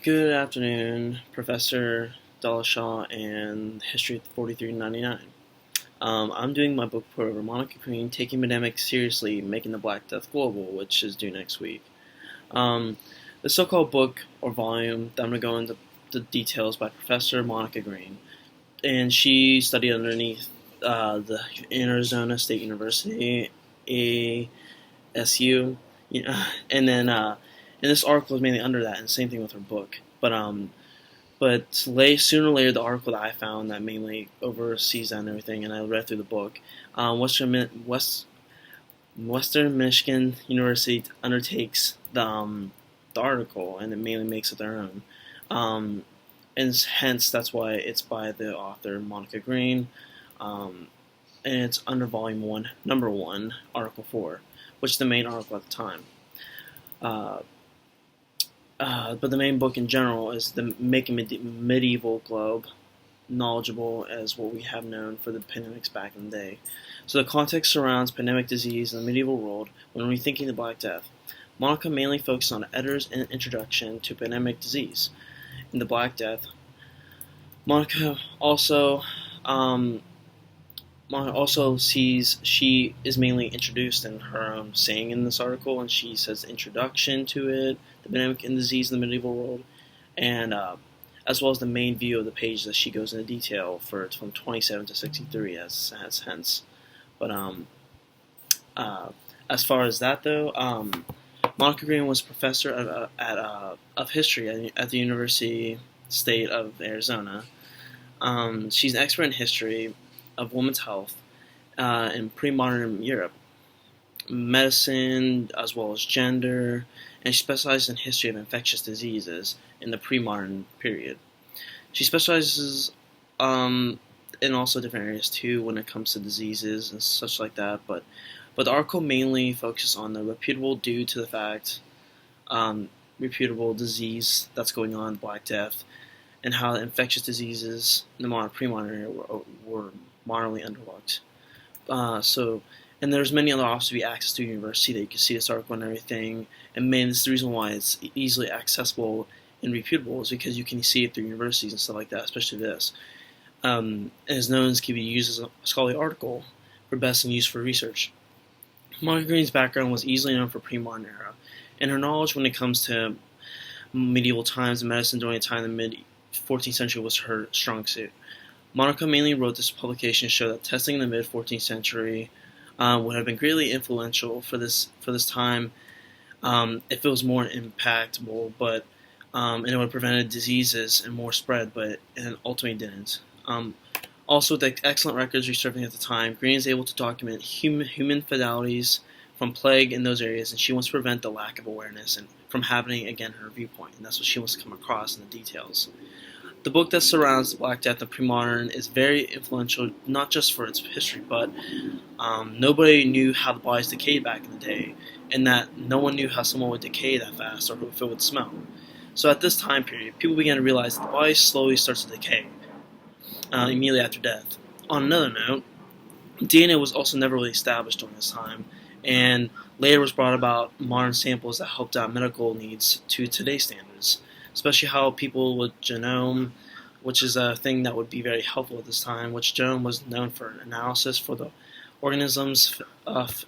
Good afternoon, Professor Dallashaw and History 4399. I'm doing my book for Monica Green, Taking Pandemics Seriously, Making the Black Death Global, which is due next week. Um, the so-called book or volume that I'm going to go into the details by Professor Monica Green, and she studied underneath the Arizona State University, ASU, and then and this article is mainly under that, and same thing with her book. But sooner or later, the article that I found that mainly oversees that and everything, and I read through the book, Western Michigan University undertakes the article, and it mainly makes it their own. Um, and hence, that's why it's by the author Monica Green, um, and it's under Volume 1, Number 1, Article 4, which is the main article at the time. Uh, but the main book in general is the Making Medieval Globe knowledgeable as what we have known for the pandemics back in the day. So the context surrounds pandemic disease in the medieval world when rethinking the Black Death. Monica mainly focused on the editor's introduction to pandemic disease in the Black Death. Monica also sees she is mainly introduced in her own saying in this article, and she says introduction to it, the pandemic and disease in the medieval world, and as well as the main view of the page that she goes into detail for it's from 27 to 63 as hence. But as far as that though, Monica Green was professor of history at the University State of Arizona. She's an expert in history of women's health in pre-modern Europe, medicine as well as gender, and she specializes in history of infectious diseases in the pre-modern period. She specializes in also different areas too when it comes to diseases and such like that, but the article mainly focuses on the reputable due to the fact reputable disease that's going on, Black Death, and how infectious diseases in the pre-modern era were moderately underlooked. And there's many other options to be accessed to university that you can see this article and everything. And mainly, this is the reason why it's easily accessible and reputable is because you can see it through universities and stuff like that, especially this. And is known as can be used as a scholarly article for best in use for research. Monica Green's background was easily known for pre-modern era, and her knowledge when it comes to medieval times and medicine during the time of the mid-14th century was her strong suit. Monica mainly wrote this publication to show that testing in the mid-14th century would have been greatly influential for this time if it was more impactable, and it would have prevented diseases and more spread, but it ultimately didn't. Also, with the excellent records reserving at the time, Green is able to document human fatalities from plague in those areas, and she wants to prevent the lack of awareness and from happening again in her viewpoint, and that's what she wants to come across in the details. The book that surrounds the Black Death and pre-modern is very influential, not just for its history, but nobody knew how the bodies decayed back in the day, and that no one knew how someone would decay that fast or if it would smell. So at this time period, people began to realize that the body slowly starts to decay immediately after death. On another note, DNA was also never really established during this time, and later was brought about modern samples that helped out medical needs to today's standards, especially how people with genome, which is a thing that would be very helpful at this time, which genome was known for analysis for the organism's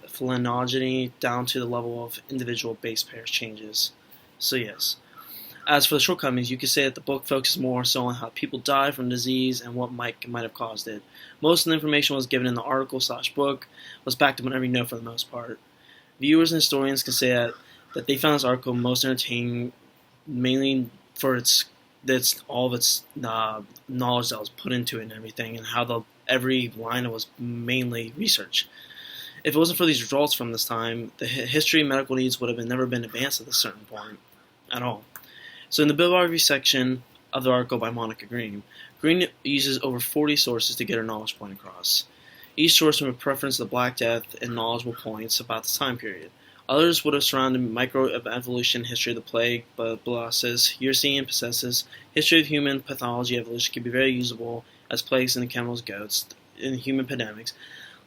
phylogeny down to the level of individual base pairs changes. So yes. As for the shortcomings, you could say that the book focuses more so on how people die from disease and what might have caused it. Most of the information was given in the article/book was backed up on every note for the most part. Viewers and historians can say that they found this article most entertaining, mainly for all of its knowledge that was put into it and everything, and how every line was mainly research. If it wasn't for these results from this time, the history and medical needs would have never been advanced at this certain point at all. So in the bibliography section of the article by Monica Green, Green uses over 40 sources to get her knowledge point across. Each source would reference the Black Death and knowledgeable points about this time period. Others would have surrounded microevolution, history of the plague, blosses, Eurasian possesses, history of human pathology, evolution can be very usable as plagues in the camels, goats, in human pandemics.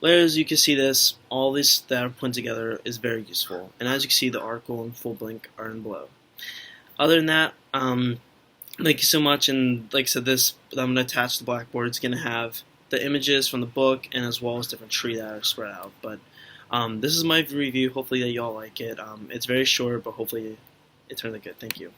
Later, as you can see this, all this that are put together is very useful. And as you can see, the article and full link are in below. Other than that, Thank you so much. And like I said, this I'm going to attach the Blackboard. It's going to have the images from the book and as well as different tree that are spread out. But this is my review. Hopefully that y'all like it. It's very short, but hopefully it turns out good. Thank you.